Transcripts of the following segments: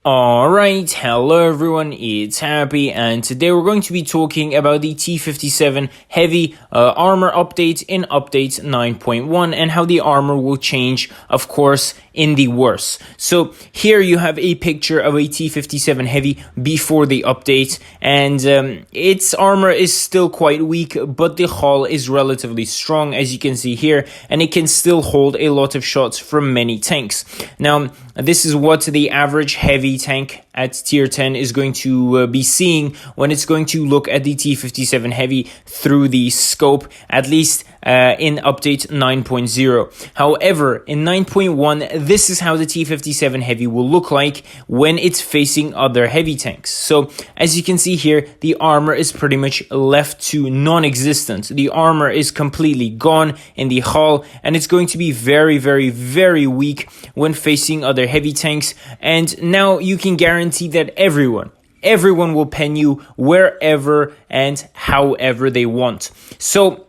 Alright, hello everyone, it's Happy, and today we're going to be talking about the T57 Heavy armor update in update 9.1 and how the armor will change, of course, in the worse. So here you have a picture of a T57 Heavy before the update, and its armor is still quite weak, but the hull is relatively strong, as you can see here, and it can still hold a lot of shots from many tanks. Now, this is what the average heavy tank at tier 10 is going to be seeing when it's going to look at the T57 Heavy through the scope, at least in update 9.0. However, in 9.1, this is how the T57 Heavy will look like when it's facing other heavy tanks. So, as you can see here, the armor is pretty much left to non-existent. The armor is completely gone in the hull, and it's going to be very, very, very weak when facing other heavy tanks. And now you can guarantee that everyone will pen you wherever and however they want. So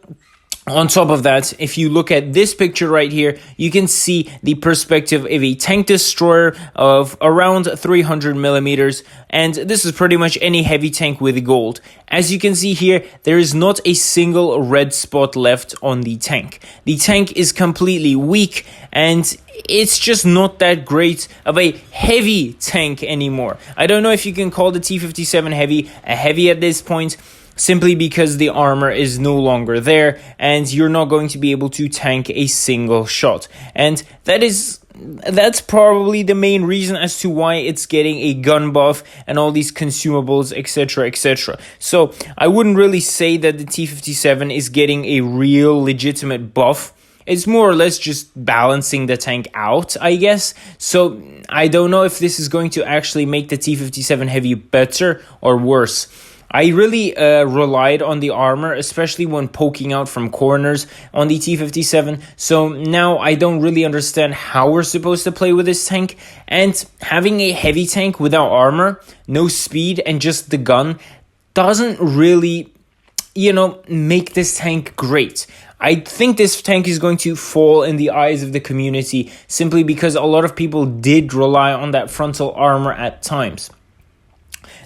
on top of that, if you look at this picture right here, you can see the perspective of a tank destroyer of around 300 millimeters, and this is pretty much any heavy tank with gold. As you can see here, there is not a single red spot left on the tank. The tank is completely weak, and it's just not that great of a heavy tank anymore. I don't know if you can call the T57 Heavy a heavy at this point, simply because the armor is no longer there and you're not going to be able to tank a single shot. And that's probably the main reason as to why it's getting a gun buff and all these consumables, etc, etc. So I wouldn't really say that the T57 is getting a real legitimate buff. It's more or less just balancing the tank out, I guess. So I don't know if this is going to actually make the T57 Heavy better or worse. I really relied on the armor, especially when poking out from corners on the T57. So now I don't really understand how we're supposed to play with this tank. And having a heavy tank without armor, no speed, and just the gun doesn't really, make this tank great. I think this tank is going to fall in the eyes of the community simply because a lot of people did rely on that frontal armor at times.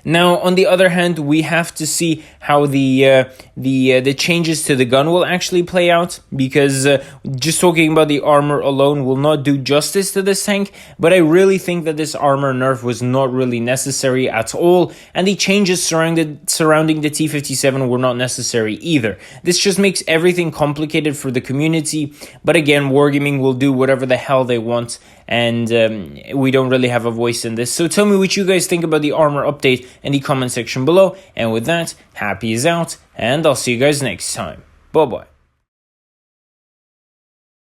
Now, on the other hand, we have to see how the changes to the gun will actually play out, because just talking about the armor alone will not do justice to this tank. But I really think that this armor nerf was not really necessary at all, and the changes surrounding the T57 were not necessary either. This just makes everything complicated for the community. But again, Wargaming will do whatever the hell they want, and we don't really have a voice in this. So tell me what you guys think about the armor update in the comment section below. And with that, Happy is out, and I'll see you guys next time. Bye bye.